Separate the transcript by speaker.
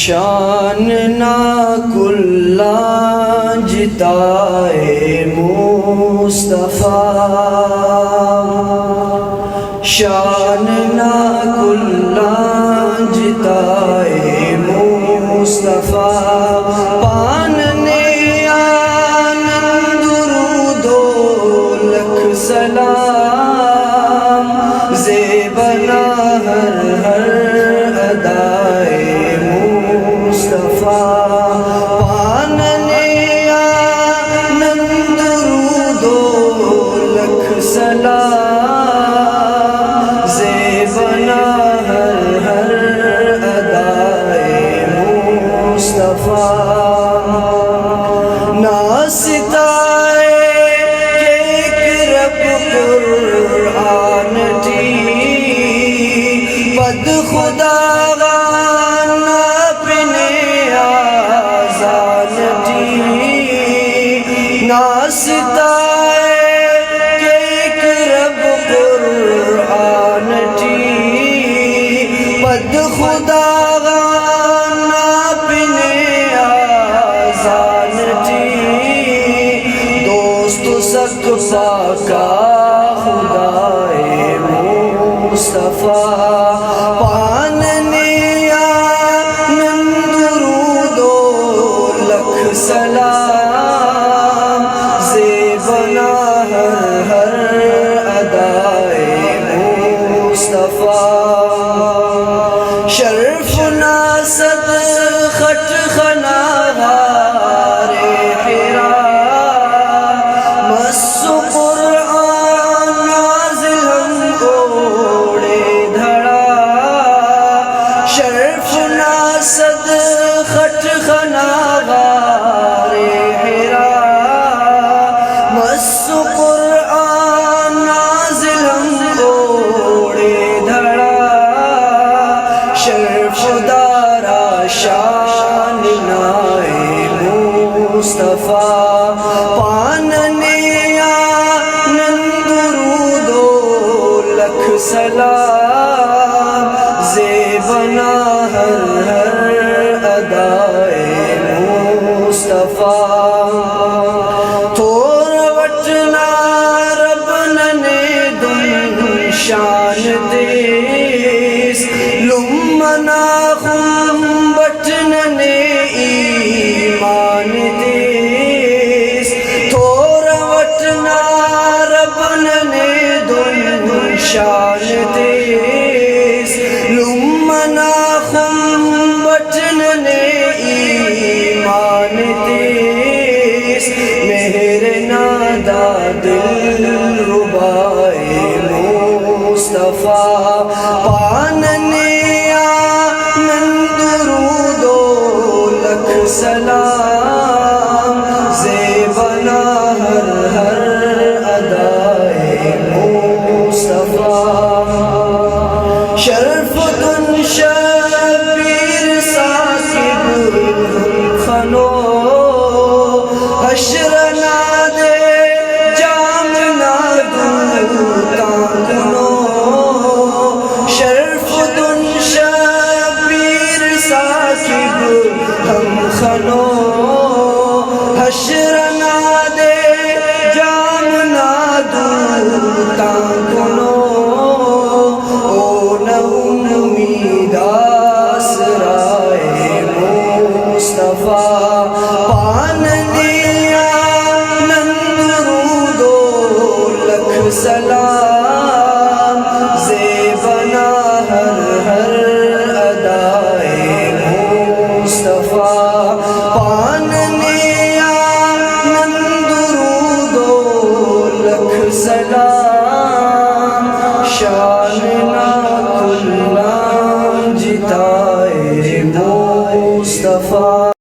Speaker 1: شان نا کلا جتائے مصطفیٰ، شان نا کلا جتائے مصطفیٰ، پاننے آنند درود و لکھ سلام، زیبنا ہر ہر ادائے مصطفیٰ، پاننے آنند درود و لکھ سلام، زیبنا ہر ہر ادائے مصطفیٰ، ناستائے کہ رب قرآن تھی، بد خدا ناستائے کہ ایک رب قرآن تھی، بد خدا غانا پنے آزان تھی، دوست سقفا کا خدائے مصطفیٰ، پاننے آنند درود و لکھ سلام، زیبنا ہر ہر ادائے مصطفیٰ، شرف ناسد خط خناغار حرا، مس قرآن نازل ہم اوڑے دھڑا، شرف ناسد خط خناغار حرا، مس قرآن نازل ہم اوڑے دھڑا، شرف دارا شان نائے مصطفیٰ، پاننے آنند درود و لکھ سلام، زیبنا ہر ہر ادائے مصطفیٰ،